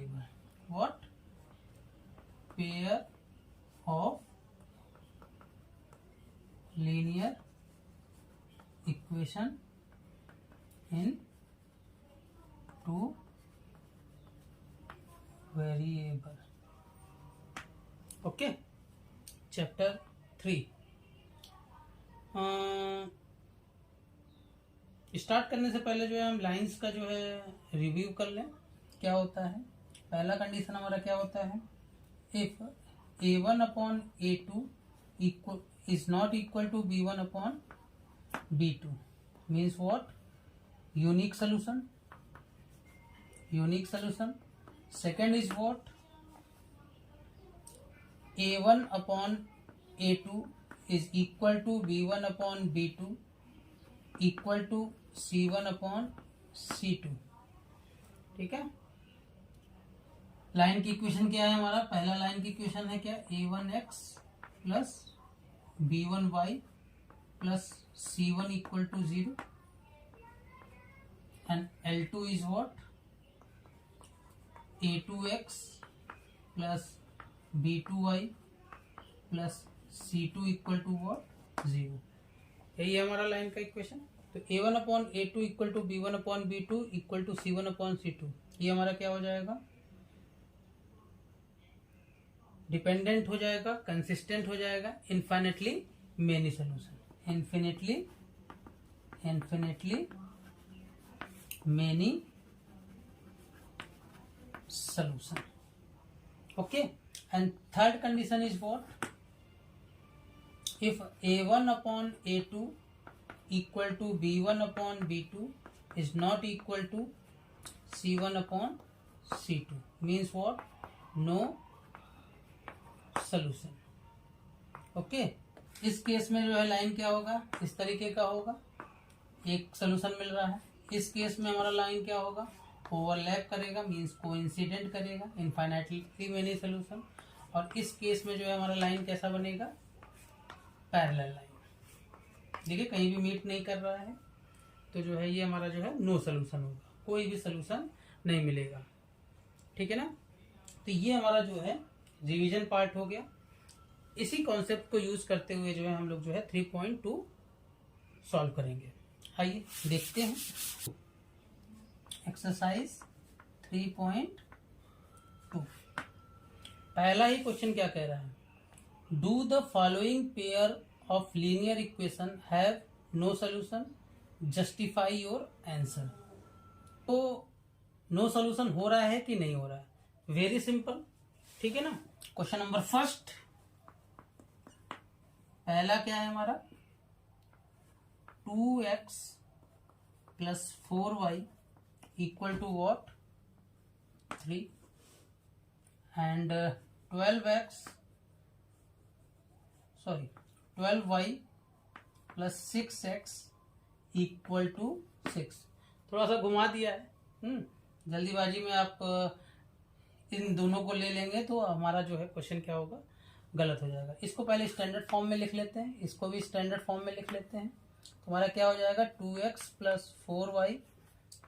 variable. What? Pair of linear equation in two variable. Okay, chapter 3. Start करने से पहले जो है हम लाइंस का जो है रिव्यू कर लें क्या होता है. पहला कंडीशन हमारा क्या होता है, if a1 upon a2 equal is not equal to b1 upon b2 means what, unique solution. Unique solution. Second is what, a1 upon a2 is equal to b1 upon b2 equal to c1 upon c2. ठीक है. Line की equation क्या है हमारा, पहला line की equation है क्या, a1x plus b1y plus c1 equal to 0 and L2 is what, a2x plus b2y plus c2 equal to what, 0. यही है हमारा लाइन का इक्वेशन. तो a1 upon a2 equal to b1 upon b2 equal to c1 upon c2, ये हमारा क्या हो जाएगा, डिपेंडेंट हो जाएगा, कंसिस्टेंट हो जाएगा, infinitely many solution. Infinitely many solution. Okay. And third condition is what, if a1 upon a2 equal to b1 upon b2 is not equal to c1 upon c2 means what, no solution. Okay. इस case में जो है line क्या होगा, इस तरीके का होगा, एक सोल्यूशन मिल रहा है. इस केस में हमारा लाइन क्या होगा, ओवरलैप करेगा मीन्स कोइंसिडेंट करेगा, इनफाइनाइटली मेनी सोल्यूशन. और इस केस में जो है हमारा लाइन कैसा बनेगा, पैरेलल लाइन. देखिए कहीं भी मीट नहीं कर रहा है, तो जो है ये हमारा जो है नो सोल्यूशन होगा, कोई भी सोल्यूशन नहीं मिलेगा. ठीक है ना. तो ये हमारा जो है रिवीजन पार्ट हो गया. इसी कॉन्सेप्ट को यूज करते हुए जो है हम लोग जो है 3.2 सॉल्व करेंगे. आइए देखते हैं. एक्सरसाइज 3.2. पहला ही क्वेश्चन क्या कह रहा है, do the following pair of linear equation have no solution, justify your answer. तो नो सोल्यूशन हो रहा है कि नहीं हो रहा है, वेरी सिंपल. ठीक है ना. क्वेश्चन नंबर फर्स्ट, पहला क्या है हमारा, 2x plus 4y equal to what, 3 and 12y plus 6x equal to 6. थोड़ा सा घुमा दिया है. जल्दीबाजी में आप इन दोनों को ले लेंगे तो हमारा जो है क्वेश्चन क्या होगा, गलत हो जाएगा. इसको पहले स्टैंडर्ड फॉर्म में लिख लेते हैं, इसको भी स्टैंडर्ड फॉर्म में लिख लेते हैं. तो हमारा क्या हो जाएगा, 2x plus 4y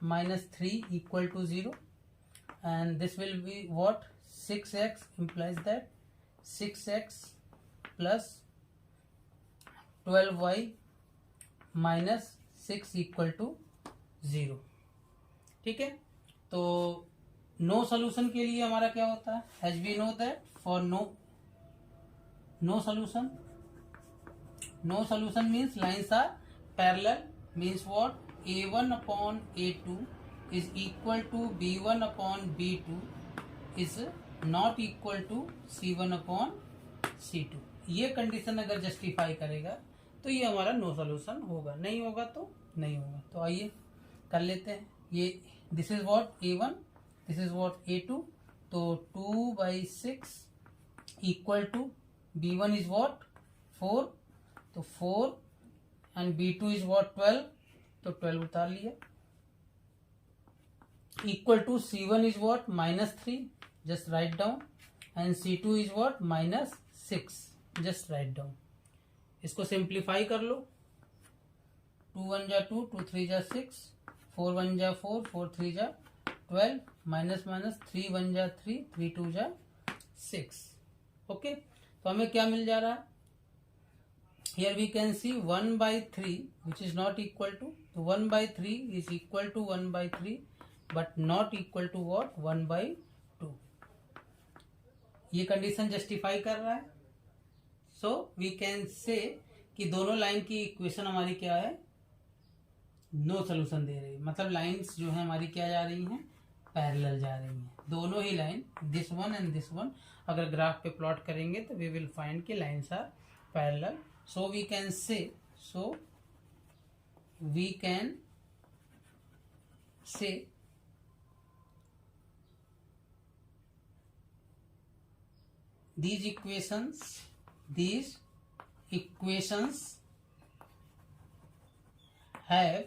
minus 3 equal to 0 and this will be what, 6x implies that 6x plus 12y minus 6 equal to 0. ठीक है. तो नो सोल्यूशन के लिए हमारा क्या होता है, as we know that for no solution means lines are parallel means what, a1 upon a2 is equal to b1 upon b2 is not equal to c1 upon c2. ये condition अगर justify करेगा तो ये हमारा no solution होगा, नहीं होगा तो नहीं होगा. तो आइए कर लेते हैं. ये this is what a1, this is what a2. तो 2/6 equal to b1 is what 4, तो 4 एंड b2 इज व्हाट 12, तो 12 उतार लिया, equal to c1 is what -3, just write down, and c2 is what -6, just write down. इसको simplify कर लो. 2 1 जा 2, 2 3 जा 6, 4 1 जा 4, 4 3 जा 12 माइनस माइनस 3 1 जा 3 3 2 जा 6। ओके, तो हमें क्या मिल जा रहा है? Here we can see 1/3 which is not equal to, so 1/3 is equal to 1/3 but not equal to what? 1/2। ये कंडीशन जस्टिफाई कर रहा है। सो वी कैन से कि दोनों लाइन की इक्वेशन हमारी क्या है? नो सोल्यूशन दे रही है। मतलब लाइंस जो है हमारी क्या जा रही हैं? पैरेलल जा रही हैं। दोनों ही line, this one and this one, अगर ग्राफ पे प्लॉट करेंगे तो वी विल फाइंड कि lines are parallel. So we can say these equations have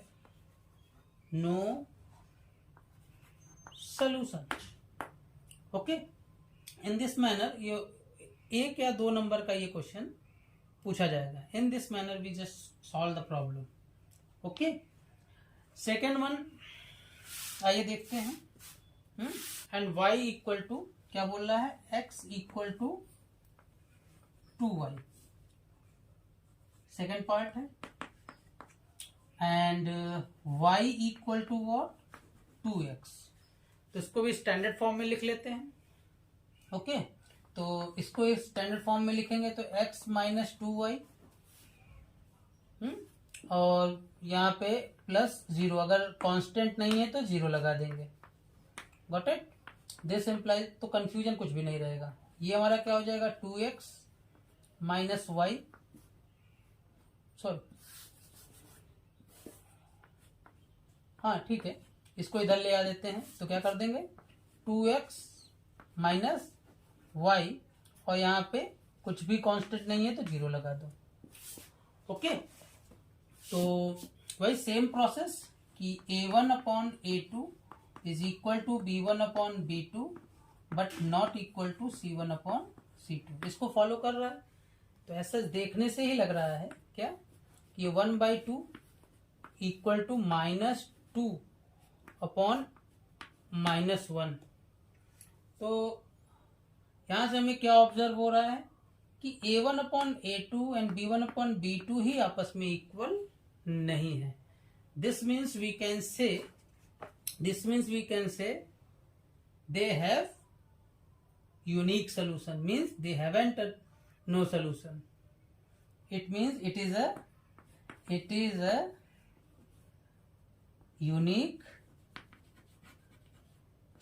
no solution। Okay, in this manner ये एक या दो नंबर का ये क्वेश्चन पूछा जाएगा। In this manner we just solve the problem. Okay, second one आइए देखते हैं। एंड y इक्वल टू क्या बोल रहा है? x equal to 2y, second part है। And y equal to what? 2x। तो इसको भी स्टैंडर्ड फॉर्म में लिख लेते हैं। ओके, तो इसको इस स्टैंडर्ड फॉर्म में लिखेंगे तो x माइनस 2y, और यहाँ पे प्लस 0, अगर कांस्टेंट नहीं है तो 0 लगा देंगे। Got it? दिस इम्प्लाइज, तो कंफ्यूजन कुछ भी नहीं रहेगा। ये हमारा क्या हो जाएगा? 2x माइनस वाई, सॉरी, हाँ ठीक है, इसको इधर ले आ देते हैं। तो क्या कर देंगे? 2x माइनस y, और यहाँ पे कुछ भी कांस्टेंट नहीं है तो 0 लगा दो। ओके, तो वही सेम प्रोसेस कि a1 upon a2 is equal to b1 upon b2 but not equal to c1 upon c2। इसको फॉलो कर रहा है। तो ऐसा देखने से ही लग रहा है क्या कि 1/2 इक्वल टू -2 अपॉन -1। तो यहां से हमें क्या ऑब्जर्व हो रहा है कि a1 upon a2 and b1 upon b2 ही आपस में इक्वल नहीं है। This means we can say they have unique solution, means they haven't no solution. It means it is a unique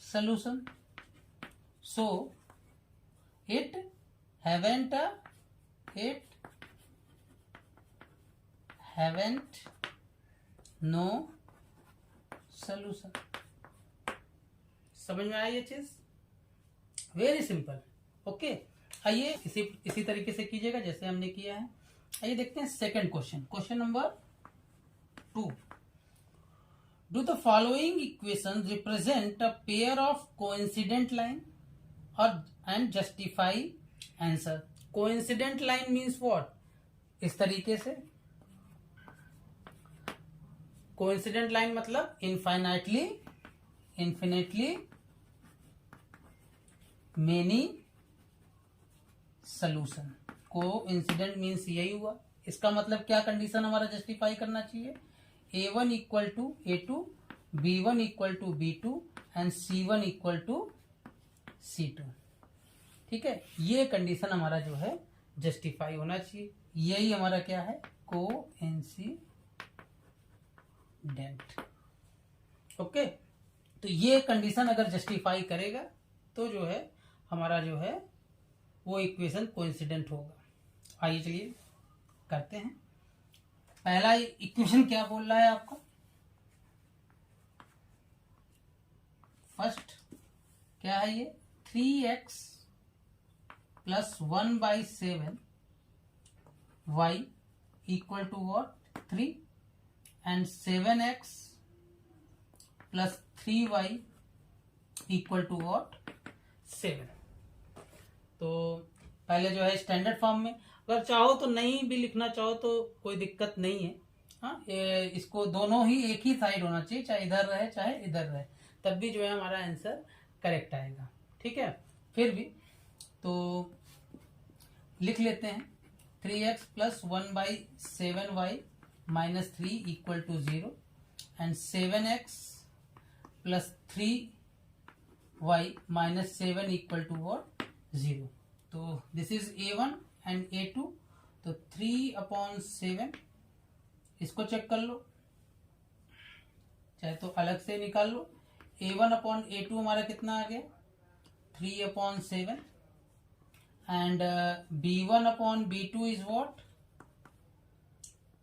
solution. So it haven't no solution। समझ में आया ये चीज? Very simple. Okay, आइए इसी तरीके से कीजिएगा जैसे हमने किया है। आइए देखते हैं second question. Question number 2। Do the following equation represent a pair of coincident line और and justify answer. Coincident line means what? इस तरीके से कोइंसिडेंट लाइन मतलब infinitely many solution. Coincident means यही हुआ। इसका मतलब क्या कंडीशन हमारा जस्टिफाई करना चाहिए? a1 equal to a2, b1 equal to b2 and c1 equal to c2। ठीक है, ये कंडीशन हमारा जो है जस्टिफाई होना चाहिए। यही हमारा क्या है? कोइंसिडेंट। ओके, तो ये कंडीशन अगर जस्टिफाई करेगा तो जो है हमारा जो है वो इक्वेशन कोइंसिडेंट होगा। आइए चलिए करते हैं। पहला इक्वेशन क्या बोल रहा है आपको? फर्स्ट क्या है ये? 3x plus 1/7 y equal to what? 3 and 7x plus 3y equal to what? 7। तो पहले जो है स्टैंडर्ड फॉर्म में, अगर चाहो तो नहीं भी लिखना चाहो तो कोई दिक्कत नहीं है। हाँ, इसको दोनों ही एक ही साइड होना चाहिए, चाहे इधर रहे चाहे इधर रहे, तब भी जो है हमारा आंसर करेक्ट आएगा। ठीक है, फिर भी तो लिख लेते हैं 3x plus 1/7y minus 3 equal to 0 and 7x plus 3y minus 7 equal to what 0। तो this is A1 and A2। तो 3/7 इसको चेक कर लो, चाहे तो अलग से निकाल लो। A1/A2 हमारा कितना आ गया 3/7 and B1/B2 is what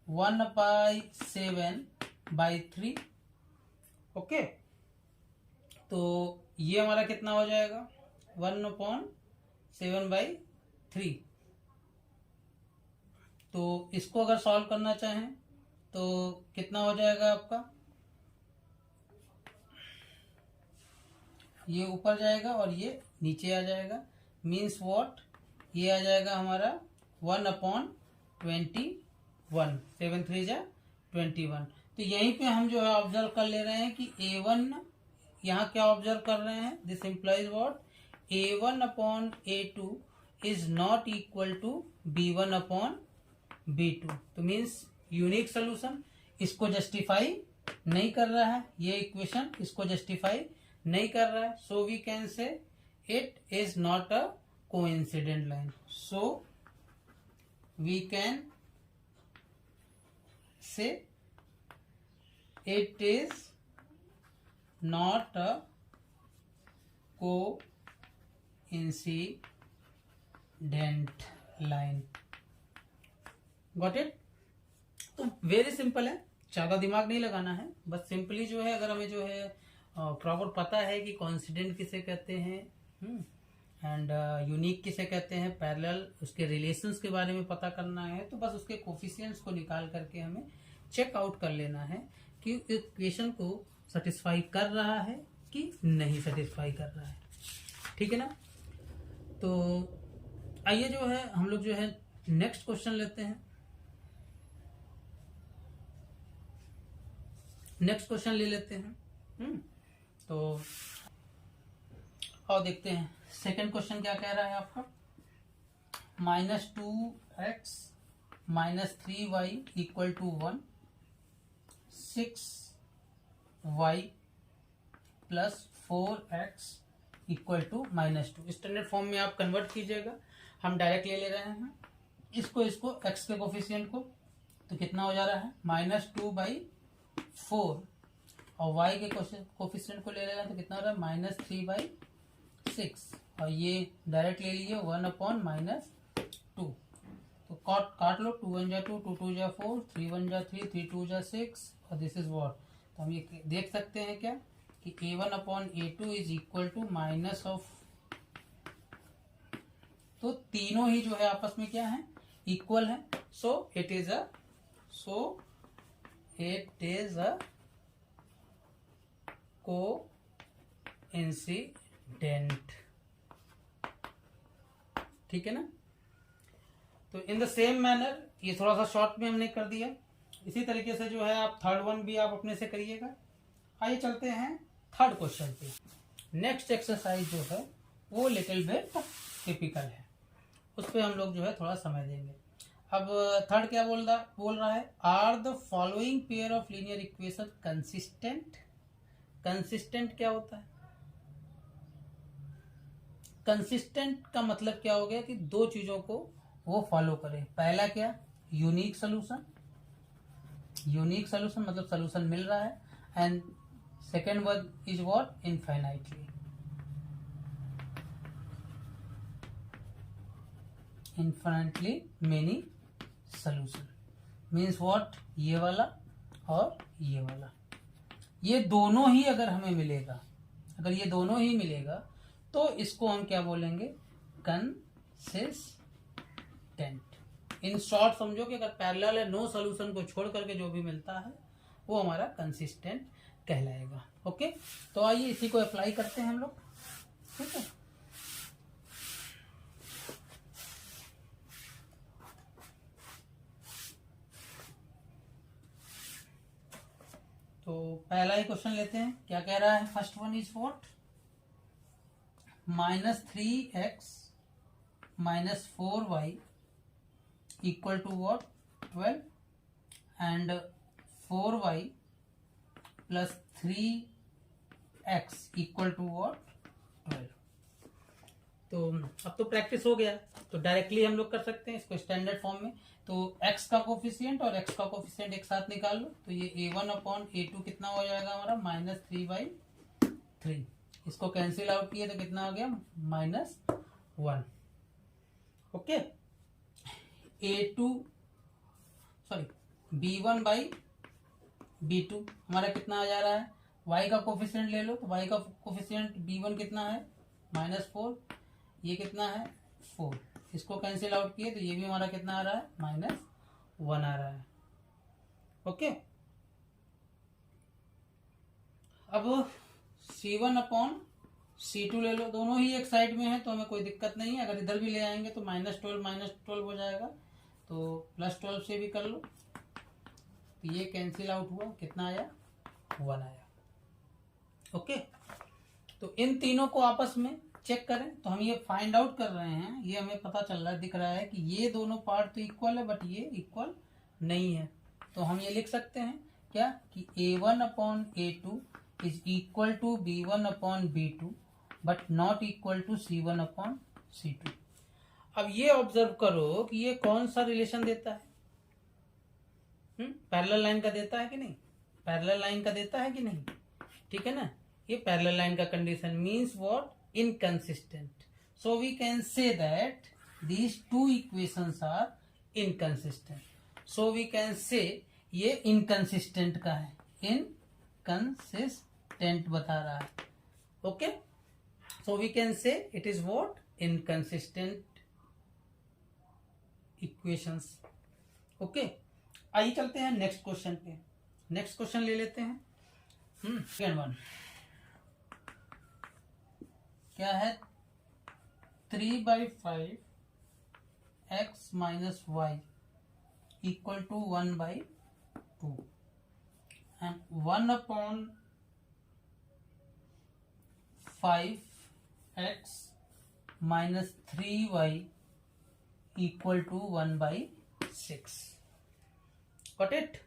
1/7/3। Okay, तो ये हमारा कितना हो जाएगा 1/7/3। तो इसको अगर सॉल्व करना चाहें तो कितना हो जाएगा आपका, ये ऊपर जाएगा और ये नीचे आ जाएगा। मीन्स वॉट, ये आ जाएगा हमारा 1/21। 7 3 जा 21। तो यहीं पे हम जो है ऑब्जर्व कर ले रहे हैं कि A1 यहाँ क्या ऑब्जर्व कर रहे हैं, this implies what A1/A2 is not equal to B1/B2। तो मीन्स यूनिक सोल्यूशन इसको जस्टिफाई नहीं कर रहा है, ये इक्वेशन इसको जस्टिफाई नहीं कर रहा है। So we can say it is not a coincident line. So we can say it is not a coincident line. Got it. तो वेरी सिंपल है, ज्यादा दिमाग नहीं लगाना है, बस सिंपली जो है अगर हमें जो है प्रॉपर पता है कि कॉन्सिडेंट किसे कहते हैं एंड यूनिक किसे कहते हैं, पैरेलल, उसके रिलेशंस के बारे में पता करना है, तो बस उसके कोफिशिएंट्स को निकाल करके हमें चेक आउट कर लेना है कि इक्वेशन को सेटिस्फाई कर रहा है कि नहीं सेटिस्फाई कर रहा है। ठीक है ना। तो आइए जो है हम लोग जो है नेक्स्ट क्वेश्चन लेते हैं। नेक्स्ट क्वेश्चन ले लेते हैं। तो और देखते हैं सेकंड क्वेश्चन क्या कह रहा है आपका। -2x minus 3y equal to 1, 6y plus 4x equal to -2। Standard form में आप कन्वर्ट कीजिएगा, हम डायरेक्ट ले रहे हैं इसको x के कोफिशिएंट को। तो कितना हो जा रहा है -2/4 और y के कोफिशिएंट को ले रहे हैं तो कितना हो रहा है -3/6 और ये डायरेक्ट ले लीजिए 1/-2। तो काट लो, 2 1 जा 2, 2 2 जा 4, 3 1 जा 3, 3 2 जा 6 और दिस इज व्हाट। तो हम ये देख सकते हैं क्या कि A1/A2 is equal to minus of, तो तीनों ही जो है आपस में क्या है इक्वल है। So it is a coincident. ठीक है ना। तो इन द सेम मैनर, ये थोड़ा सा शॉर्ट में हमने कर दिया, इसी तरीके से जो है आप थर्ड वन भी आप अपने से करिएगा। आइए चलते हैं थर्ड क्वेश्चन पे। नेक्स्ट एक्सरसाइज जो है वो लिटिल बिट टिपिकल है, उस पर हम लोग जो है थोड़ा समय देंगे। अब थर्ड क्या बोल रहा है, are the following pair of linear equation consistent. Consistent क्या होता है, कंसिस्टेंट का मतलब क्या हो गया कि दो चीजों को वो फॉलो करे। पहला क्या, यूनिक सोल्यूशन, यूनिक सोल्यूशन मतलब सोल्यूशन मिल रहा है, and second word is what infinitely, infinitely many solution. Means what, ये वाला और ये वाला, ये दोनों ही अगर हमें मिलेगा, अगर ये दोनों ही मिलेगा तो इसको हम क्या बोलेंगे, कंसिस्टेंट। इन शॉर्ट समझो कि अगर पैरेलल है, नो सॉल्यूशन को छोड़ करके जो भी मिलता है वो हमारा कंसिस्टेंट कहलाएगा। ओके, तो आइए इसी को अप्लाई करते हैं हम लोग। ठीक है, तो पहला ही क्वेश्चन लेते हैं, क्या कह रहा है। First one is what, -3x - 4y equal to what 12 and 4y + 3x equal to what 12। तो अब तो प्रैक्टिस हो गया, तो डायरेक्टली हम लोग कर सकते हैं इसको स्टैंडर्ड फॉर्म में। तो x का कोफिशिएंट और x का कोफिशिएंट एक साथ निकाल लो, तो ये a1/a2 कितना हो जाएगा हमारा, -3/3। इसको कैंसिल आउट किए तो कितना हो गया, -1। ओके, b1/b2 हमारा कितना आ जा रहा है। y का कोफिशिएंट ले लो, तो y का कोफिशिएंट b1 कितना है, -4, ये कितना है 4। इसको कैंसिल आउट किए तो ये भी हमारा कितना आ रहा है, -1 आ रहा है। ओके, अब c1/c2 ले लो, दोनों ही एक साइड में है तो हमें कोई दिक्कत नहीं है। अगर इधर भी ले आएंगे तो -12 हो जाएगा, तो +12 से भी कर लो, तो ये कैंसिल आउट हुआ, कितना आया, 1 आया। ओके, तो इन तीनों को आपस में चेक करें तो हम ये फाइंड आउट कर रहे हैं, ये हमें पता चल रहा है, दिख रहा है कि ये दोनों पार्ट तो इक्वल है बट ये इक्वल नहीं है। तो हम ये लिख सकते हैं क्या कि a1/a2 is equal to b1/b2 but not equal to c1/c2। अब ये ऑब्जर्व करो कि ये कौन सा रिलेशन देता है, पैरेलल लाइन का देता है कि नहीं, पैरेलल लाइन का देता है कि नहीं, ठीक है ना। ये पैरेलल लाइन का condition means what, inconsistent. So we can say that these two equations are inconsistent. So we can say ये inconsistent का है, inconsistent बता रहा है। Okay, so we can say it is what, inconsistent equations. Okay, आइए चलते हैं next question पे। नेक्स्ट क्वेश्चन ले लेते हैं, सेकंड वन क्या है, 3/5 x - y equal to 1/2 and 1/5 x - 3y equal to 1/6। Got it.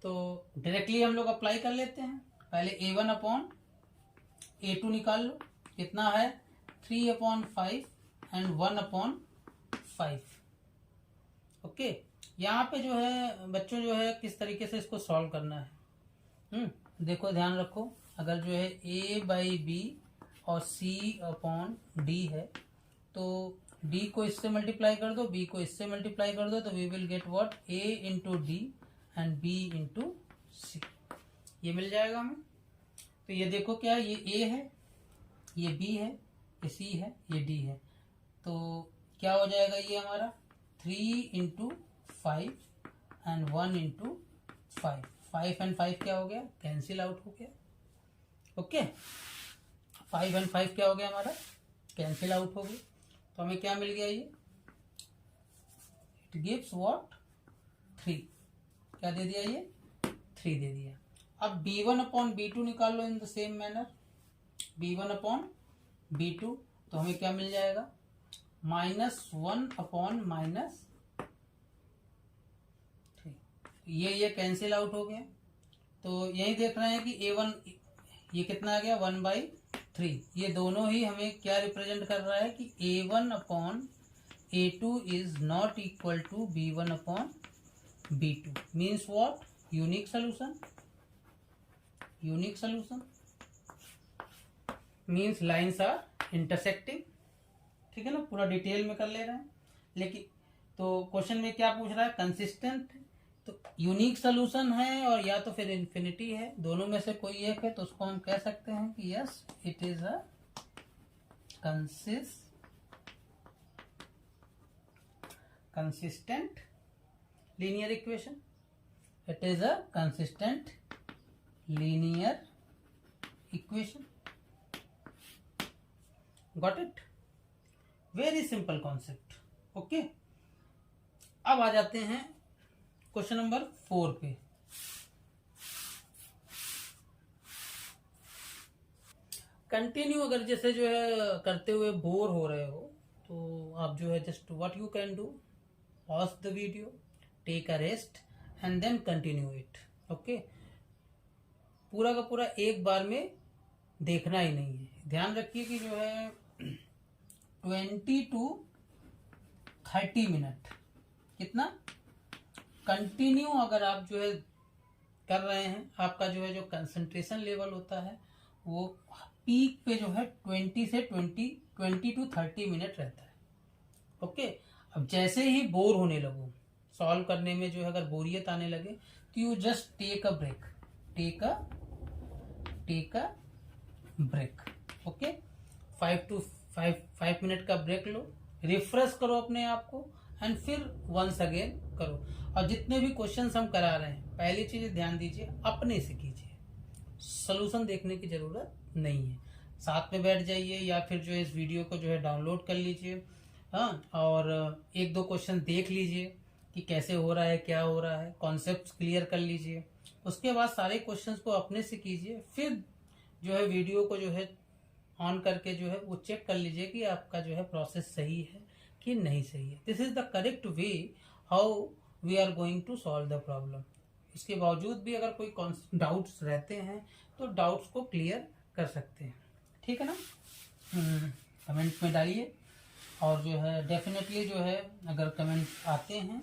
तो डायरेक्टली हम लोग अप्लाई कर लेते हैं। पहले a1/a2 निकाल लो, कितना है 3/5 एंड 1/5। ओके, यहाँ पे जो है बच्चों जो है किस तरीके से इसको सॉल्व करना है, देखो ध्यान रखो। अगर जो है a/b और c/d है तो d को इससे मल्टीप्लाई कर दो, b को इससे मल्टीप्लाई कर दो, तो we will get what, a into D and b into C, ये मिल जाएगा हमें। तो ये देखो क्या है, ये a है, ये b है, ये c है, ये d है, तो क्या हो जाएगा ये हमारा 3 × 5 एंड 1 × 5। 5 एंड 5 क्या हो गया, कैंसिल आउट हो गया। ओके, 5 एंड 5 क्या हो गया हमारा, कैंसिल आउट हो गया। तो हमें क्या मिल गया, ये इट गिव्स व्हाट 3, क्या दे दिया, ये 3 दे दिया। अब b1/b2 निकाल लो in the same manner, b1/b2, तो हमें क्या मिल जाएगा, -1/-3, ये कैंसिल आउट हो गया। तो यही देख रहे हैं कि a1 ये कितना आ गया 1/3। ये दोनों ही हमें क्या रिप्रेजेंट कर रहा है कि a1/a2 is not equal to b1/b2, means what, unique solution. Unique solution means lines are intersecting, ठीक है ना। पूरा डिटेल में कर ले रहे हैं, लेकिन तो क्वेश्चन में क्या पूछ रहा है, कंसिस्टेंट, तो यूनिक सोल्यूशन है और या तो फिर इन्फिनिटी है, दोनों में से कोई एक है, तो उसको हम कह सकते हैं कि yes it is a consistent linear equation. It is a consistent linear equation. Got it, very simple concept. Okay, अब आ जाते हैं क्वेश्चन नंबर 4 पे। कंटिन्यू अगर जैसे जो है करते हुए बोर हो रहे हो तो आप जो है just what you can do, pause the video, take a rest and then continue it. Okay, पूरा का पूरा एक बार में देखना ही नहीं है। ध्यान रखिए कि जो है 20 to 30 मिनट कितना कंटिन्यू अगर आप जो है कर रहे हैं, आपका जो है जो कंसंट्रेशन लेवल होता है वो पीक पे जो है 20 to 30 मिनट रहता है। ओके, अब जैसे ही बोर होने लगो, सॉल्व करने में जो है अगर बोरियत आने लगे तो you just take a break, take a break. Okay, 5 minute का ब्रेक लो, रिफ्रेश करो अपने आप को एंड फिर वंस अगेन करो। और जितने भी क्वेश्चंस हम करा रहे हैं, पहली चीज ध्यान दीजिए, अपने से कीजिए, सॉल्यूशन देखने की जरूरत नहीं है। साथ में बैठ जाइए या फिर जो है इस वीडियो को जो है डाउनलोड कर लीजिए, हाँ, और एक दो क्वेश्चन देख लीजिए कि कैसे हो रहा है, क्या हो रहा है, कॉन्सेप्ट क्लियर कर लीजिए। उसके बाद सारे क्वेश्चंस को अपने से कीजिए, फिर जो है वीडियो को जो है ऑन करके जो है वो चेक कर लीजिए कि आपका जो है प्रोसेस सही है कि नहीं सही है। This is the correct way how we are going to solve the problem. इसके बावजूद भी अगर कोई डाउट्स रहते हैं तो डाउट्स को क्लियर कर सकते हैं, ठीक है ना। कमेंट में डालिए, और जो है डेफिनेटली जो है अगर कमेंट आते हैं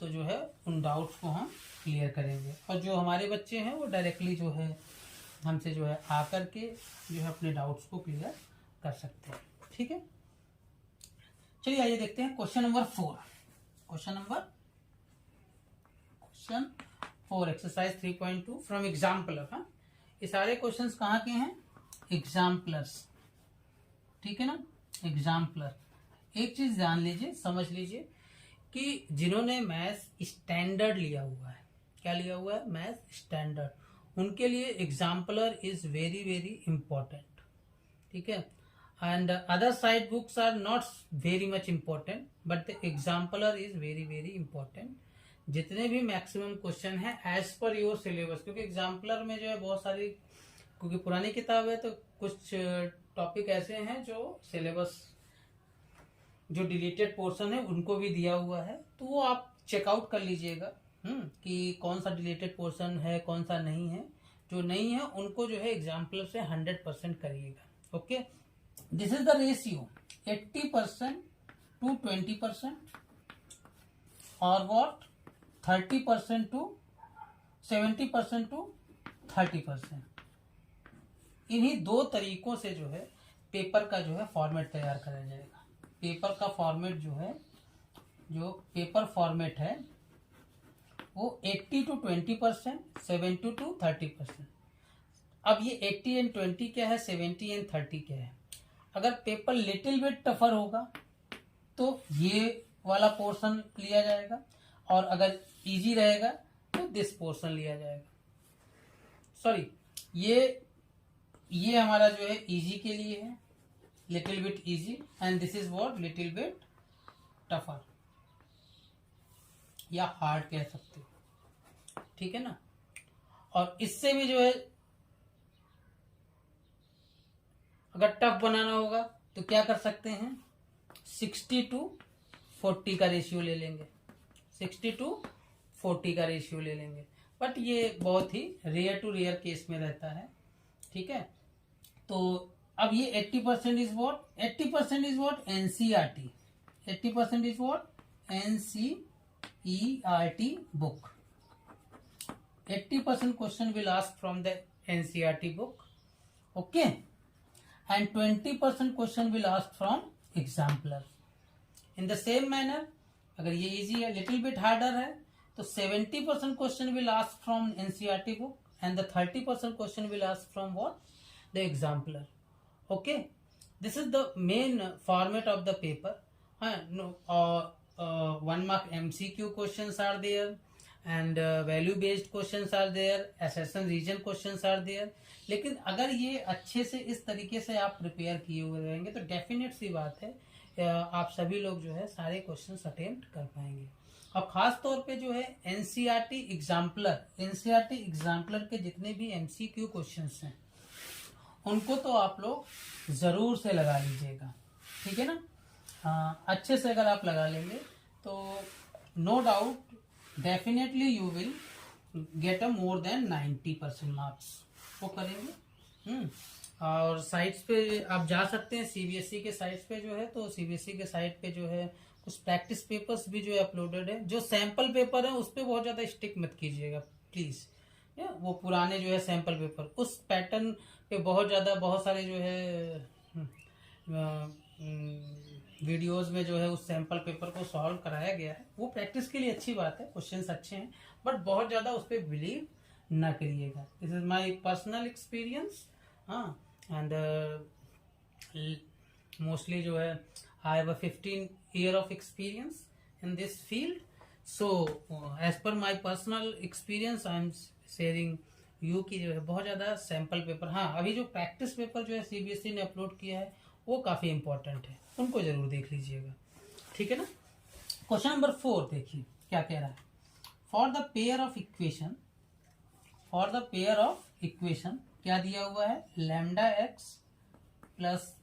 तो जो है उन डाउट्स को हम क्लियर करेंगे। और जो हमारे बच्चे हैं वो डायरेक्टली जो है हमसे जो है आकर के जो है अपने डाउट्स को क्लियर कर सकते हैं, ठीक है। चलिए आइए देखते हैं question number 4। Question 4 exercise 3.2 from exemplar. हाँ, ये सारे क्वेश्चंस कहाँ के हैं, एग्जाम्पलर्स, ठीक है ना, एग्जाम्पलर। एक चीज जान लीजिए, समझ लीजिए कि जिन्होंने मैथ्स स्टैंडर्ड लिया हुआ है, क्या लिया हुआ है, मैथ्स स्टैंडर्ड, उनके लिए exemplar is very very important, ठीक है। And other side books are not very much important but the exemplar is very very important. जितने भी मैक्सिमम क्वेश्चन है एज पर योर सिलेबस, क्योंकि एग्जाम्पलर में जो है बहुत सारी, क्योंकि पुरानी किताब है तो कुछ टॉपिक ऐसे हैं जो सिलेबस जो डिलीटेड पोर्शन है उनको भी दिया हुआ है, तो वो आप चेकआउट कर लीजिएगा कि कौन सा डिलीटेड पोर्शन है, कौन सा नहीं है। जो नहीं है उनको जो है एग्जाम्पलर से 100% करिएगा। Okay, this is the ratio 80% to 20% और व्हाट 30% to 70% to 30%। इन्हीं दो तरीकों से जो है पेपर का जो है फॉर्मेट तैयार करा जाएगा। पेपर का फॉर्मेट जो है, जो पेपर फॉर्मेट है वो 80 to 20%, 70 to 30%। अब ये 80 and 20 क्या है, 70 and 30 क्या है। अगर पेपर लिटिल बिट टफर होगा तो ये वाला पोर्शन लिया जाएगा, और अगर इजी रहेगा तो दिस पोर्शन लिया जाएगा। सॉरी, ये हमारा जो है इजी के लिए है, little bit easy, and this is what little bit tougher या हार्ड कह सकते हो, ठीक है ना। और इससे भी जो है अगर टफ बनाना होगा तो क्या कर सकते हैं, 60 to 40 का रेशियो ले लेंगे, 60 to 40 का रेशियो ले लेंगे। बट ये बहुत ही रेयर टू रेयर केस में रहता है, ठीक है। तो अब ये 80% is what, 80% is what NCERT, 80% is what NCERT book. 80% question will ask from the NCERT book, okay, and 20% question will ask from exemplar. In the same manner, अगर ये easy है, little bit harder है, तो 70% question will ask from NCERT book and the 30% question will ask from what, the exemplar. Okay, this is the main format of the paper. 1 mark MCQ questions are there, and value based questions are there, assertion region questions are there। लेकिन अगर ये अच्छे से इस तरीके से आप prepare किए हुए रहेंगे तो डेफिनेट सी बात है आप सभी लोग जो है सारे क्वेश्चंस अटेम्प्ट कर पाएंगे। और खास तौर पे जो है एनसीईआरटी एग्जाम्पलर के जितने भी एमसीक्यू क्वेश्चंस हैं उनको तो आप लोग जरूर से लगा लीजिएगा, ठीक है ना। हाँ, अच्छे से अगर आप लगा लेंगे तो no doubt definitely you will get a more than 90% marks वो करेंगे। और साइट्स पे आप जा सकते हैं, सीबीएसई के साइट्स पे जो है, तो सीबीएसई के साइट पे जो है कुछ प्रैक्टिस पेपर्स भी जो है अपलोडेड है। जो सैंपल पेपर है उस पर बहुत ज्यादा स्टिक मत कीजिएगा प्लीज, वो पुराने जो है सैंपल पेपर उस पैटर्न पे बहुत सारे जो है वीडियोस में जो है उस सैंपल पेपर को सॉल्व कराया गया है। वो प्रैक्टिस के लिए अच्छी बात है, क्वेश्चंस अच्छे हैं, बट बहुत ज़्यादा उस पर बिलीव ना करिएगा। This is my personal experience. हाँ, एंड मोस्टली जो है I have a 15 year of experience in this field, so as per my personal experience I am sharing you की जो है बहुत ज़्यादा सैंपल पेपर। हाँ, अभी जो प्रैक्टिस पेपर जो है सीबीएसई ने अपलोड किया है वो काफ़ी इंपॉर्टेंट है, उनको जरूर देख लीजिएगा, ठीक है ना। क्वेश्चन नंबर 4 देखिए क्या कह रहा है। For the pair of equation क्या दिया हुआ है, lambda x plus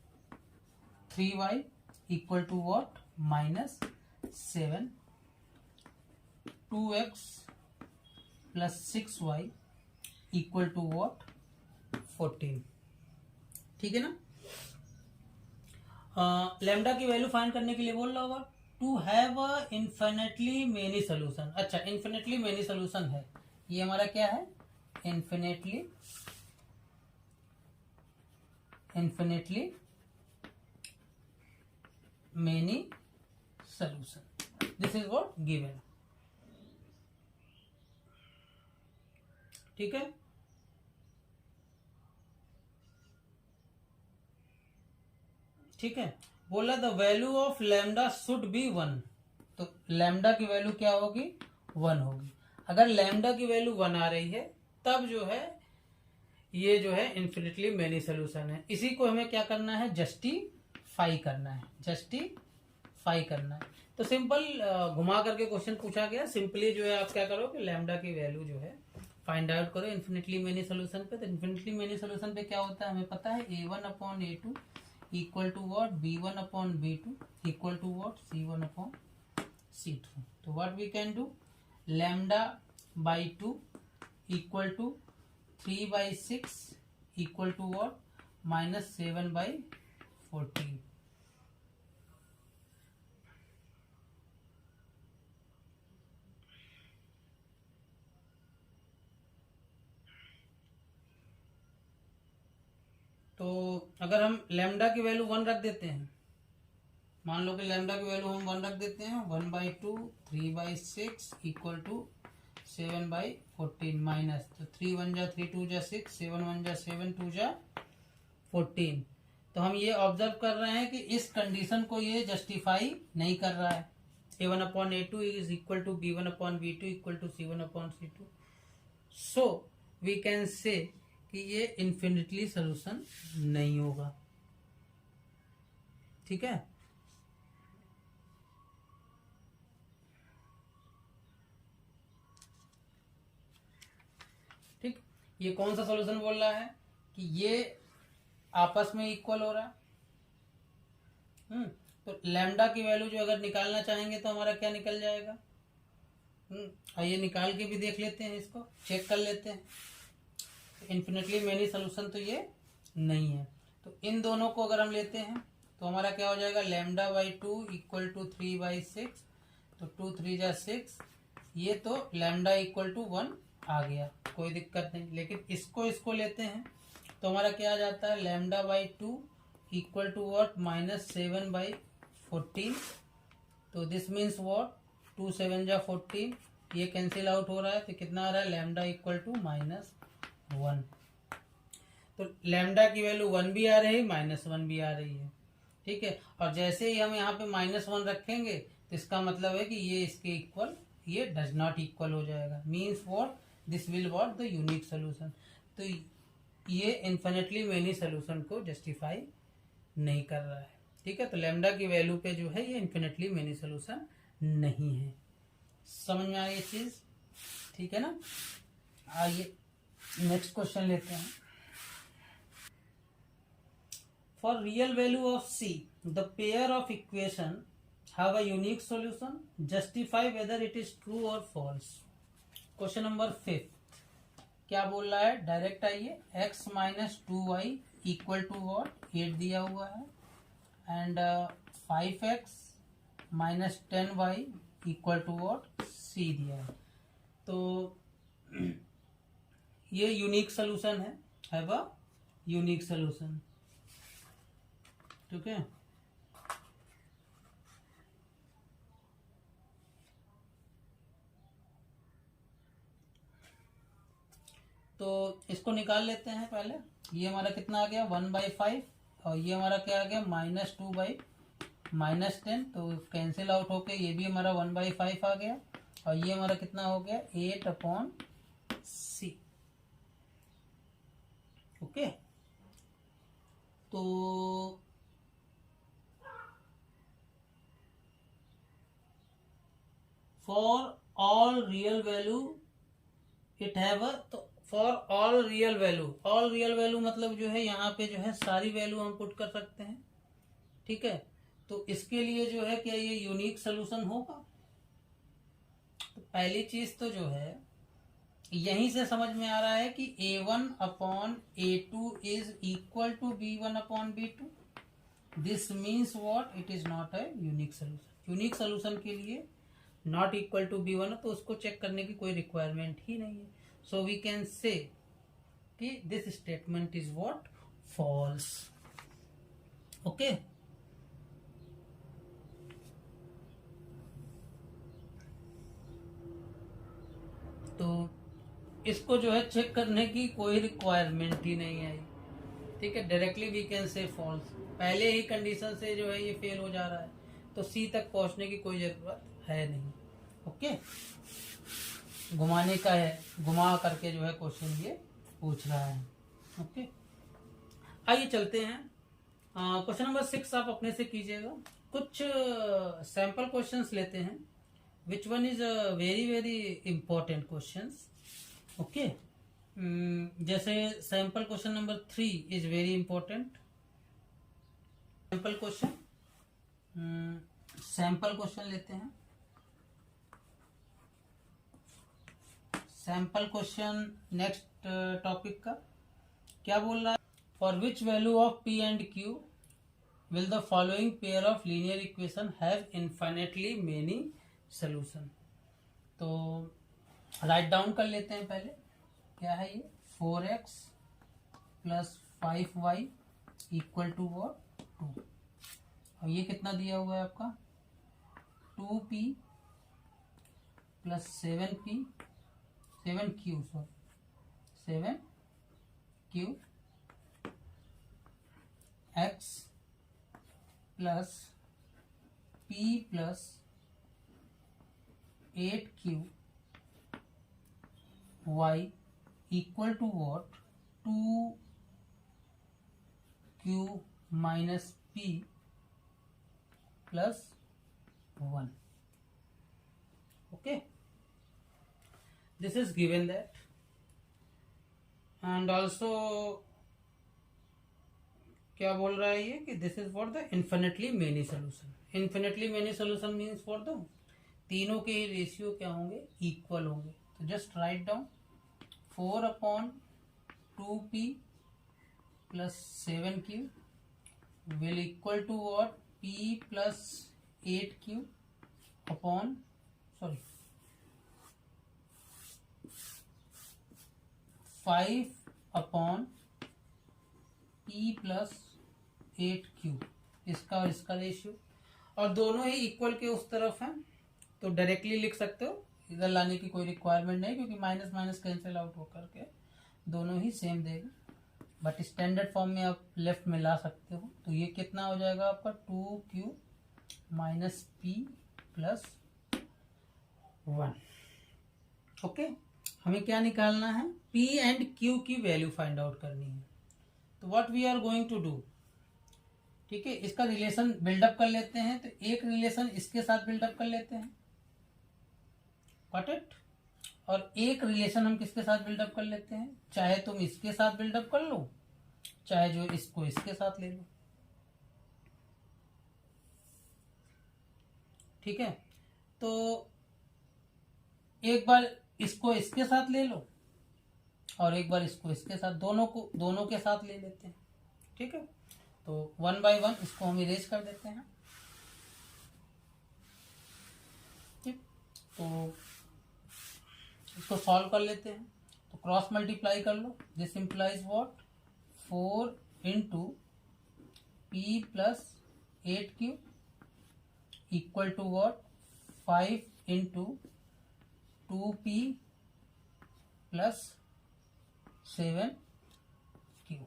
3y equal to what -7, 2x plus 6y equal to what 14, ठीक है ना। लैम्डा की वैल्यू फाइंड करने के लिए बोल रहा होगा to have a infinitely many solution. अच्छा, इन्फिनिटली मेनी सोल्यूशन है, ये हमारा क्या है, infinitely many solution, this is what given, ठीक है। ठीक है, बोला the value of lambda should be 1, तो लैम्डा की वैल्यू क्या होगी, 1 होगी। अगर लैम्डा की वैल्यू 1 आ रही है तब जो है ये जो है इन्फिनिटली मेनी सोल्यूशन है। इसी को हमें क्या करना है, जस्टिफाई करना है। तो सिंपल घुमा करके क्वेश्चन पूछा गया, सिंपली जो है आप क्या करो कि लैम्डा की वैल्यू जो है फाइंड आउट करो इन्फिनिटली मेनी सोल्यूशन पे। तो इन्फिनिटली मेनी सोल्यूशन पे क्या होता है हमें पता है, a1/a2 equal to what b1/b2 equal to what c1/c2। तो what we can do, lambda by 2 equal to 3/6 equal to what -7/14। तो अगर हम लैम्डा की वैल्यू 1 रख देते हैं, मान लो कि लैम्डा की वैल्यू हम 1 रख देते हैं, 1/2 3/6 इक्वल टू 7/14 माइनस, तो 3 1 जा 3 2 जा 6, 7 1 जा 7 2 जा 14। तो हम ये ऑब्जर्व कर रहे हैं कि इस कंडीशन को ये जस्टिफाई नहीं कर रहा है। a1/a2 is equal to b1/b2 equal to c1/c2। So we can say कि ये इन्फिनिटली सोल्यूशन नहीं होगा, ठीक है। ठीक, ये कौन सा सॉल्यूशन बोल रहा है कि ये आपस में इक्वल हो रहा है। तो लैम्डा की वैल्यू जो अगर निकालना चाहेंगे तो हमारा क्या निकल जाएगा, आइए निकाल के भी देख लेते हैं, इसको चेक कर लेते हैं। इन्फिनिटली मेनी सोल्यूशन तो ये नहीं है। तो इन दोनों को अगर हम लेते हैं तो हमारा क्या हो जाएगा, लैम्डा बाई 2 इक्वल टू 3/6, तो 2 3 जा 6, ये तो लैम्डा इक्वल टू 1 आ गया, कोई दिक्कत नहीं। लेकिन इसको लेते हैं तो हमारा क्या आ जाता है, lambda by 2 equal to what -7/14। तो दिस मीन्स वॉट 2 7 जा 14, ये कैंसिल आउट हो रहा है, तो कितना आ रहा है, लैम्डा इक्वल टू -1। तो लैम्डा की वैल्यू 1 भी आ रही है, -1 भी आ रही है, ठीक है। और जैसे ही हम यहाँ पे -1 रखेंगे तो इसका मतलब है कि ये इसके इक्वल, ये डज नॉट इक्वल हो जाएगा, means what this will what the unique solution. तो ये इन्फिनिटली मेनी सोल्यूशन को जस्टिफाई नहीं कर रहा है, ठीक है। तो लैम्डा की वैल्यू पे जो है ये इन्फिनिटली मेनी सोल्यूशन नहीं है। समझ में आई ये चीज, ठीक है ना। आइए नेक्स्ट क्वेश्चन लेते हैं। For real value of C, the pair of equation have a unique solution. Justify whether it is true or false. Question number 5 क्या बोल रहा है, डायरेक्ट आइए. x minus 2y equal to what, 8 दिया हुआ है, and 5x minus 10y equal to what, c दिया है. तो ये यूनिक सोल्यूशन है, हैव अ यूनिक सोल्यूशन. ठीक है. तो इसको निकाल लेते हैं पहले. ये हमारा कितना आ गया, 1/5, और ये हमारा क्या आ गया, -2/-10. तो कैंसिल आउट होके ये भी हमारा 1/5 आ गया, और ये हमारा कितना हो गया, 8/c. ओके. तो for all real value it have a, तो फॉर ऑल रियल वैल्यू मतलब जो है यहाँ पे जो है सारी वैल्यू हम पुट कर सकते हैं. ठीक है. तो इसके लिए जो है क्या ये यूनिक सोल्यूशन होगा. तो पहली चीज तो जो है यहीं से समझ में आ रहा है कि a1/a2 is equal to b1/b2. This means what, it is not a unique solution. Unique solution के लिए नॉट इक्वल टू b1 तो उसको चेक करने की कोई रिक्वायरमेंट ही नहीं है. सो वी कैन से कि this statement is what, false. Okay. तो इसको जो है चेक करने की कोई रिक्वायरमेंट ही नहीं आई. ठीक है. Directly we can say false. पहले ही कंडीशन से जो है ये फेल हो जा रहा है, तो सी तक पहुंचने की कोई जरूरत है नहीं. ओके. घुमाने का है, घुमा करके जो है क्वेश्चन ये पूछ रहा है. ओके. आइए चलते हैं. क्वेश्चन नंबर 6 आप अपने से कीजिएगा. कुछ सैंपल क्वेश्चंस लेते हैं. Which one is very very important questions. Okay. जैसे sample question number 3 is very important. Sample question लेते हैं. सैंपल क्वेश्चन नेक्स्ट टॉपिक का क्या बोल रहा है. For which value of p and q will the following pair of linear equation have infinitely many solution. तो write down कर लेते हैं पहले. क्या है ये, 4x plus 5y equal to what, 2. और ये कितना दिया हुआ है आपका, 2p plus 7q 7q x plus p plus 8q y equal to what, 2q minus p plus 1. Okay. This is given that, and also क्या बोल रहा है ये कि this is for the infinitely many solution. Infinitely many solution means for the तीनों के ratio क्या होंगे, इक्वल होंगे. तो just write down 4/2p plus 7q will equal to what, p plus 8q upon 5/p plus 8q. इसका और इसका ratio, और दोनों ही इक्वल के उस तरफ हैं, तो डायरेक्टली लिख सकते हो. इधर लाने की कोई रिक्वायरमेंट नहीं, क्योंकि माइनस माइनस कैंसिल आउट होकर के दोनों ही सेम देगा. बट स्टैंडर्ड फॉर्म में आप लेफ्ट में ला सकते हो. तो ये कितना हो जाएगा आपका, 2q minus p plus 1. Okay. हमें क्या निकालना है, p एंड q की वैल्यू फाइंड आउट करनी है. तो what we are going to do. ठीक है. इसका रिलेशन बिल्डअप कर लेते हैं. तो एक रिलेशन इसके साथ बिल्डअप कर लेते हैं, गॉट इट. और एक रिलेशन हम किसके साथ बिल्डअप कर लेते हैं, चाहे तुम इसके साथ बिल्डअप कर लो, चाहे जो इसको इसके साथ ले लो. ठीक है, तो एक बार इसको इसके साथ ले लो और एक बार इसको इसके साथ, दोनों के साथ ले लेते हैं। ठीक है, तो 1 बाय 1 इसको हम इरेज कर देते हैं। ठीक, तो इसको सॉल्व कर लेते हैं। तो क्रॉस मल्टीप्लाई कर लो। This implies what, 4 into P plus 8q equal to what, 5 into 2p plus 7q।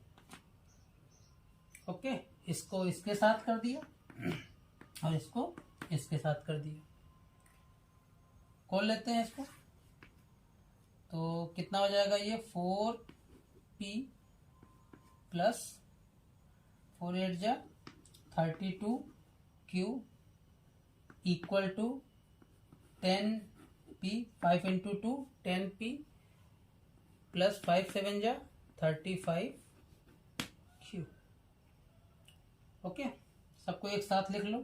Okay, इसको इसके साथ कर दिया और इसको इसके साथ कर दिया। खोल लेते हैं इसको, तो कितना हो जाएगा ये, 4p प्लस 4 8 जा 32q equal to 10p, 5 into 2 10p plus 5 7 जा 35q। ओके, सबको एक साथ लिख लो।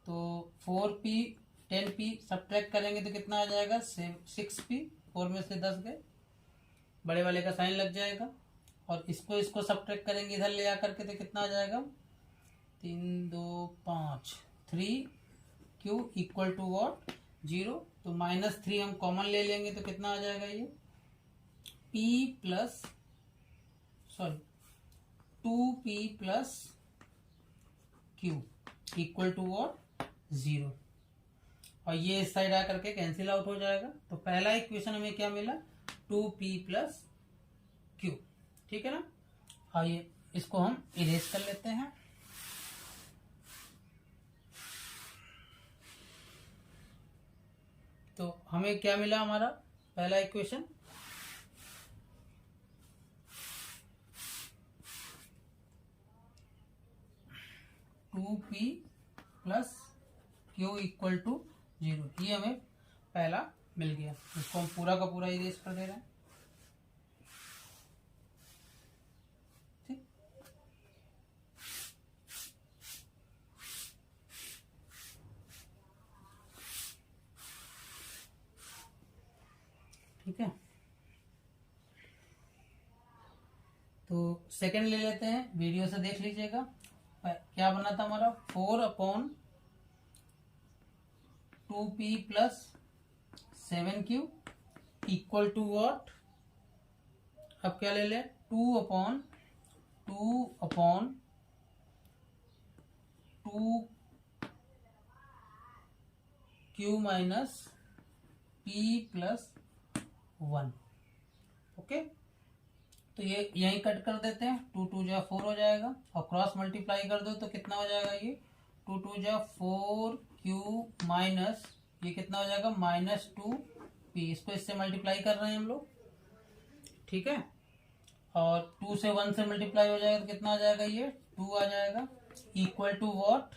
तो 4p 10p सब्ट्रैक्ट करेंगे तो कितना आ जाएगा, 6p, 4 में से 10 गए, बड़े वाले का साइन लग जाएगा। और इसको सब्ट्रैक्ट करेंगे इधर ले आकर के तो कितना आ जाएगा, 3 2 5 3q इक्वल टू व्हाट, 0। तो -3 हम कॉमन ले लेंगे तो कितना आ जाएगा ये, p plus 2p plus q equal to what, 0। और ये इस साइड आकर के कैंसिल आउट हो जाएगा। तो पहला इक्वेशन हमें क्या मिला, 2p प्लस q। ठीक है ना, आइए इसको हम इरेज कर लेते हैं। तो हमें क्या मिला, हमारा पहला equation, two P plus Q equal to 0, ये हमें पहला मिल गया। इसको हम पूरा का पूरा इरेज कर दे रहे हैं। ठीक है, तो सेकंड ले लेते हैं, वीडियो से देख लीजिएगा। क्या बना था हमारा, 4/2p plus 7q equal to what, अब क्या ले लें, 2/2q minus p plus 1। Okay, तो ये यहीं कट कर देते हैं, 2 2 जा 4 हो जाएगा और क्रॉस मल्टीप्लाई कर दो तो कितना हो जाएगा ये, 2 2 जा 4q माइनस ये कितना हो जाएगा, -2p। इसको इससे मल्टीप्लाई कर रहे हैं हम लोग। ठीक है, और 2 से 1 से मल्टीप्लाई हो जाएगा तो कितना आ जाएगा ये, 2 आ जाएगा इक्वल टू व्हाट,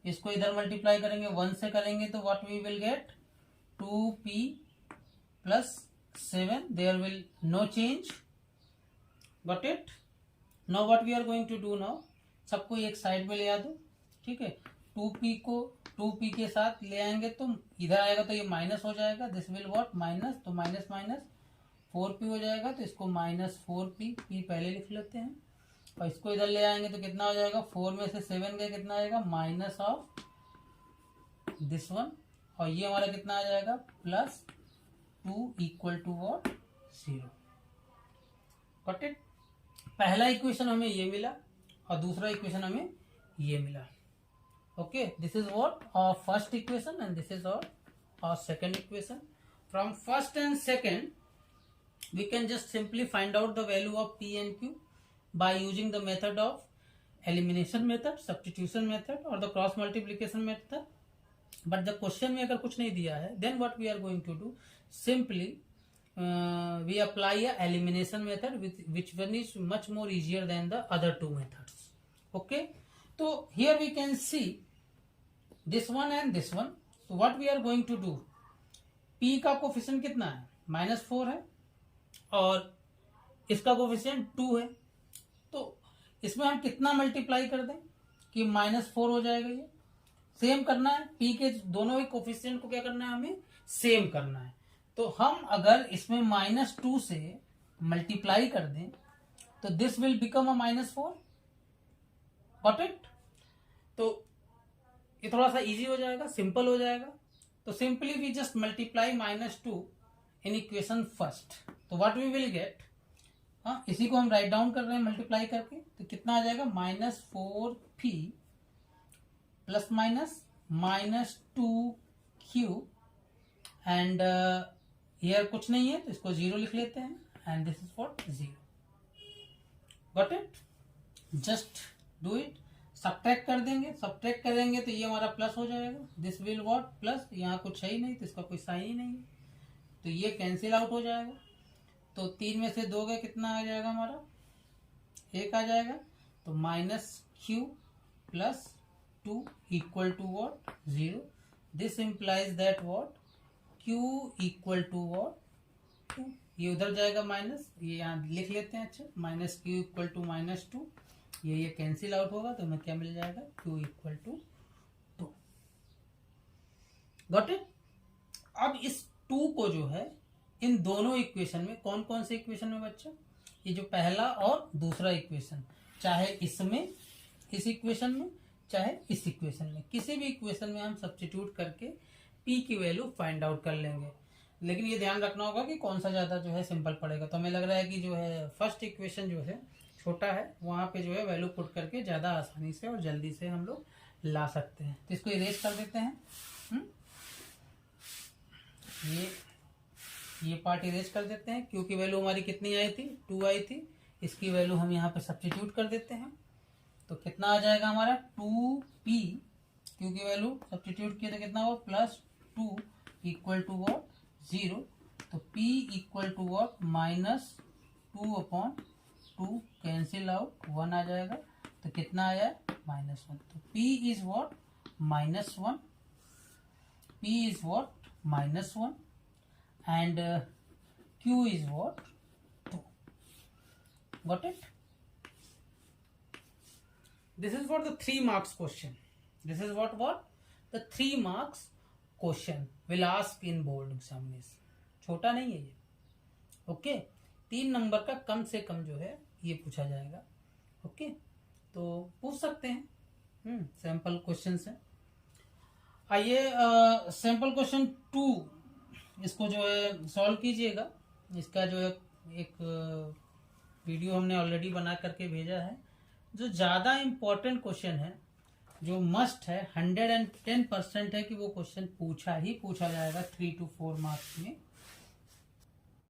इसको इधर मल्टीप्लाई करेंगे 1 से करेंगे तो what we will get, 2p plus 7, there will no change, got it। now what we are going to do now, सबको एक साइड में ले आ दो। ठीक है, 2p को 2p के साथ ले आएंगे तो इधर आएगा तो ये माइनस हो जाएगा, दिस विल व्हाट, माइनस, तो माइनस माइनस 4p हो जाएगा, तो इसको -4p, p पहले लिख लेते हैं। और इसको इधर ले आएंगे तो कितना हो जाएगा, 4 में से 7 गए, कितना आएगा, माइनस ऑफ दिस वन, और ये हमारा कितना आ जाएगा, +2 equal to what, 0। Got it. पहला इक्वेशन हमें ये मिला और दूसरा इक्वेशन हमें ये मिला। Okay, this is what our first equation and this is our second equation. From first and second we can just simply find out the value of p and q by using the method of elimination method, substitution method or the cross multiplication method। but the question में अगर कुछ नहीं दिया है then what we are going to do, simply we apply a elimination method which one is much more easier than the other two methods। okay, so here we can see this one and this one। so what we are going to do, p का coefficient कितना है, -4 है और इसका coefficient 2 है। तो इसमें हम कितना मल्टीप्लाई कर दें कि -4 हो जाएगा ये, सेम करना है, पी के दोनों ही कोफिशिएंट को क्या करना है, हमें सेम करना है। तो हम अगर इसमें -2 से मल्टीप्लाई कर दें तो this will become a -4, got it. तो ये थोड़ा सा इजी हो जाएगा, सिंपल हो जाएगा। तो simply we just multiply -2 in equation first, तो व्हाट वी विल गेट, हाँ इसी को हम राइट डाउन कर रहे हैं मल्टीप्लाई करके, तो कितना आ जाएगा, -4p plus minus -2q and here कुछ नहीं है तो इसको 0 लिख लेते हैं, and this is what 0, got it. Just do it, subtract कर देंगे, सब्ट्रैक्ट करेंगे तो ये हमारा प्लस हो जाएगा, दिस विल व्हाट प्लस, यहाँ कुछ है ही नहीं तो इसका कोई साइन ही नहीं है, तो ये कैंसिल आउट हो जाएगा। तो 3 में से 2 गए, कितना आ जाएगा हमारा, 1 आ जाएगा। तो -q plus 2 equal to what 0, this implies that what q equal to what 2, ये उधर जाएगा माइनस, ये यहाँ लिख लेते हैं, अच्छा -q इक्वल टू -2, ये कैंसिल आउट होगा तो हमें क्या मिल जाएगा, q equal to 2, got it. अब इस 2 को जो है इन दोनों इक्वेशन में, कौन कौन से इक्वेशन में बच्चा, ये जो पहला और दूसरा इक्वेशन, चाहे इसमें इस इक्वेशन में चाहे इस इक्वेशन में, किसी भी इक्वेशन में हम सब्स्टिट्यूट करके p की वैल्यू फाइंड आउट कर लेंगे। लेकिन ये ध्यान रखना होगा कि कौन सा ज्यादा जो है सिंपल पड़ेगा। तो हमें लग रहा है कि जो है फर्स्ट इक्वेशन जो है छोटा है, वहां पे जो है वैल्यू पुट करके ज्यादा आसानी से और जल्दी से हम लोग ला सकते हैं। तो इसको इरेज कर देते हैं, ये पार्ट इरेज कर देते हैं, क्योंकि वैल्यू हमारी कितनी आई थी, 2 आई थी, इसकी वैल्यू हम यहाँ पे सब्स्टिट्यूट कर देते हैं। तो कितना आ जाएगा हमारा 2p, क्योंकि वैल्यू सब्स्टिट्यूट किया तो कितना हुआ +2 इक्वल टू वॉट 0, तो p equal to what -2/2 cancel out, 1 आ जाएगा, तो कितना आया -1, तो p is what -1, p is what -1 and q is what 2, got it। this is what the 3 marks question, this is what the 3 marks question will ask in board examination, छोटा नहीं है ये, ओके 3 नंबर का कम से कम जो है ये पूछा जाएगा, ओके तो पूछ सकते हैं, सैंपल क्वेश्चन है। आइए सैंपल क्वेश्चन 2 इसको जो है सॉल्व कीजिएगा। इसका जो है एक वीडियो हमने ऑलरेडी बना करके भेजा है। जो ज़्यादा इम्पोर्टेंट क्वेश्चन है, जो मस्ट है, 110% है कि वो क्वेश्चन पूछा ही पूछा जाएगा 3 to 4 मार्क्स में।